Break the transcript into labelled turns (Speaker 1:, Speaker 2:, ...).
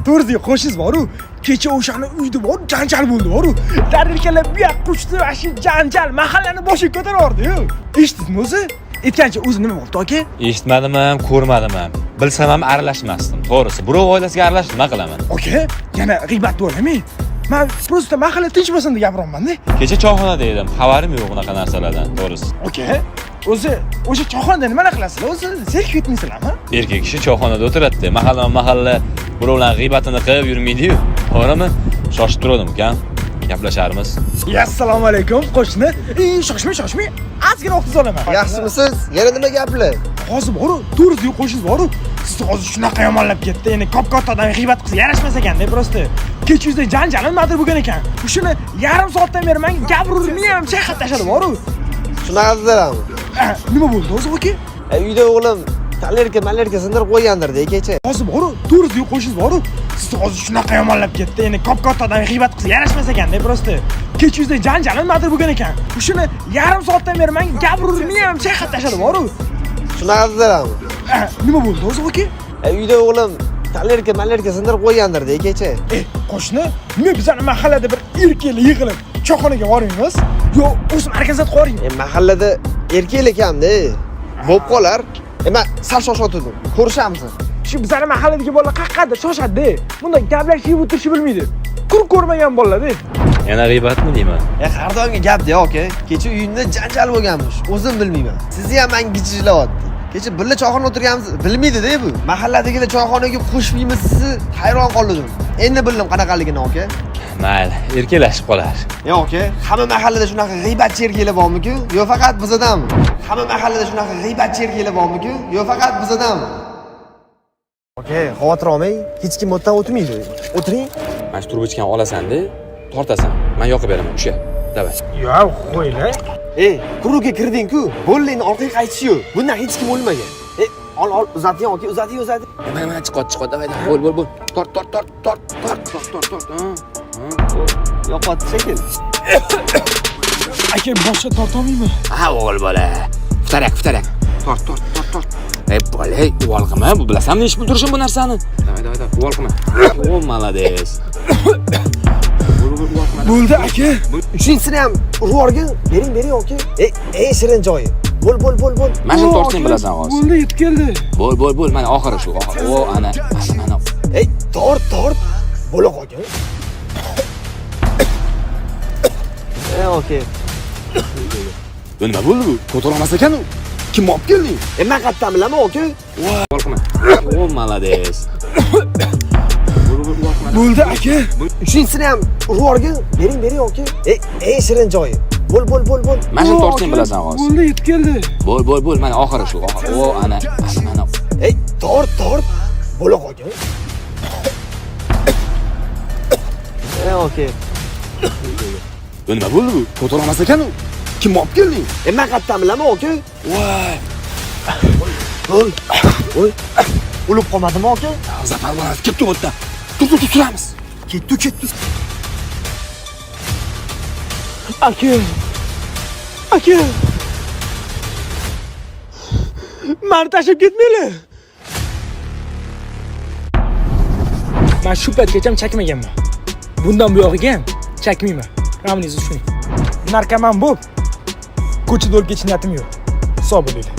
Speaker 1: to'g'ri qo'shingiz bor-ku. Kecha o'shani uyda bor, janjal bo'ldi bor-ku. Darrikalar bu yoq quchdi, ashi janjal mahallani boshiga ko'tarardi-yu. Eshitdingmi o'zi? Aytgancha o'zi nima bo'ldi aka?
Speaker 2: Eshitmadim ham, ko'rmadim ham. Bilsam ham aralashmasdim. To'g'risi, birov oilasiga aralashib nima qilaman?
Speaker 1: Aka, yana g'iybat bo'ladimi? Men prosta mahalla tinchmasin deb gapiryapman-da.
Speaker 2: Kecha choyxonada edim. Xabarim yo'q unaqa narsalardan, to'g'risi.
Speaker 1: Aka, o'zi o'sha choyxonada nima qilasizlar? O'zi zerikib ketmaysizlarmi?
Speaker 2: Erkak kishi choyxonada o'tiradi. Mahalla birovlar g'iybatini qilib yurmaydi-yu. To'g'rimi? Shoshib turdim ukam. Gaplasharmiz.
Speaker 1: Assalomu alaykum qo'shni. Shoshmang. Ozgina vaqtingiz olaman.
Speaker 3: Yaxshimisiz? Yana nima gaplar?
Speaker 1: Hozir bor-ku, to'g'ri qo'shingiz bor-ku. Siz hozir shunaqa yomonlab ketdi. Endi kop-kattadan g'iybat qilsa yarashmas ekanda, prosta. Kechingizda janjal nimadir bo'lgan ekan. Shuni yarim soatdan beri men gapirib ham chayqab tashladi bor-ku.
Speaker 3: Shunaqa dedilarmi?
Speaker 1: Nima bo'ldi o'zi aka?
Speaker 3: Uyda o'g'lim talerka sindirib qo'ygandir-da kecha.
Speaker 1: Hozir bor-ku, to'g'ri qo'shingiz bor-ku. Siz hozir shunaqa yomonlab ketdi. Endi kop-kattadan g'iybat qilsa yarashmas ekanda, prosta. Kechingizda janjal nimadir bo'lgan ekan. Shuni yarim soatdan beri men gapirib ham chayqab tashladi bor-ku.
Speaker 3: Shunaqa dedilarmi?
Speaker 1: Nima bo'ldi o'zi aka?
Speaker 3: Uyda o'g'lim talerka sindirib qo'ygandir-da kecha.
Speaker 1: Qo'shni, nima bizning mahallada bir erkaklar yig'ilib choyxonaga boramiz? Yo, o'zim arkazat qo'ring.
Speaker 3: Mahallada erkaklar kamda. Bo'p qolar. Men sal shoshotdim. Ko'rishamiz.
Speaker 1: Shu bizning mahalladagi bolalar qaqqada shoshadi. Bunda gaplashib o'tirishni bilmaydi. Ko'rmagan bolalar-da.
Speaker 2: Yana g'iybatmi deyman?
Speaker 3: Har doimgi gap-da, aka. Kecha uyimda janjal bo'lganmish. O'zim bilmayman. Sizni ham men gijishlayapti. Kecha birga choyxona o'tirganmiz, bilmaydi-da bu. Mahalladagilar choyxonaga qo'shmaymiz, sizni hayron qoldim. Endi bildim qanaqaligini, aka.
Speaker 2: Mayli, erkalashib qolar.
Speaker 3: Yo'q, aka. Hamma mahallada shunaqa g'iybatchi erkaklar bormi-ku? Yo faqat bizdadanmi? Hamma mahallada shunaqa g'iybatchi erkaklar bormi-ku? Yo faqat bizdadanmi? Aka, xavotir olmang. Hech kim o'tdan o'tmaydi. O'tiring.
Speaker 2: Mana shu turbichkani olasan-da, tortasan. Men yoqib beraman o'sha. Davay.
Speaker 1: Yo'q, qo'ylar.
Speaker 3: Quruqga kirding-ku. Bo'llayni orqaga qaytish yo'q. Bundan hech kim o'lmagan. Ol, uzating, aka, uzating.
Speaker 2: Mana chiqot, davay. Bo'l. Tort.
Speaker 3: Yo'qot shekil.
Speaker 1: Aka, boshqa tortolmaymi?
Speaker 2: Ha, o'g'il bola. Futarak. Tort. Bola, uvalqima. Bu bilasanmi ish bildirishim bu narsani? Davay. Uvalqima. O, malades.
Speaker 1: Bo'ldi aka.
Speaker 3: Shunisini ham urvorgin. Bering aka. Shirin joyi. Bo'l.
Speaker 2: Mana shuni tortsin bilasan hozir.
Speaker 1: Bo'ldi, yetib keldi.
Speaker 2: Bo'l. Mana oxiri shu. O, ana.
Speaker 3: Tort. Bo'la qolgan. Aka.
Speaker 2: Bu nima bo'ldi bu? Ko'tarolmas ekan u. Kim olib kelding?
Speaker 3: Men qayerdan bilaman, aka?
Speaker 2: Uvalqima. O, malades.
Speaker 1: Bo'ldi aka.
Speaker 3: Shunisini ham urvorgin. Bering aka. Shirin joyi. Bo'l.
Speaker 2: Mana shuni tortsin bilasan hozir.
Speaker 1: Bo'ldi, yetib keldi.
Speaker 2: Bo'l. Mana oxiri shu. O, ana.
Speaker 3: Tort. Bo'la qolgan. Aka.
Speaker 2: Bu nima bo'ldi bu? Ko'tarolmas ekan u. Kim olib kelding?
Speaker 3: Men qayerdan bilaman, aka?
Speaker 2: Voy.
Speaker 3: O'lib qolmadimi, aka?
Speaker 2: Zaparvaraz, ketdi bu yerdan. Tur, turamiz.
Speaker 3: Ketdi.
Speaker 1: Aka. Meni tashlab ketmanglar. Men shu paytgacha chakmaganman. Bundan bu yog'iga ham chakmayman. Ramningizni tushuning. Narkoman bo'lib, ko'chada o'lib ketish niyatim yo'q. Hisob bo'laylik.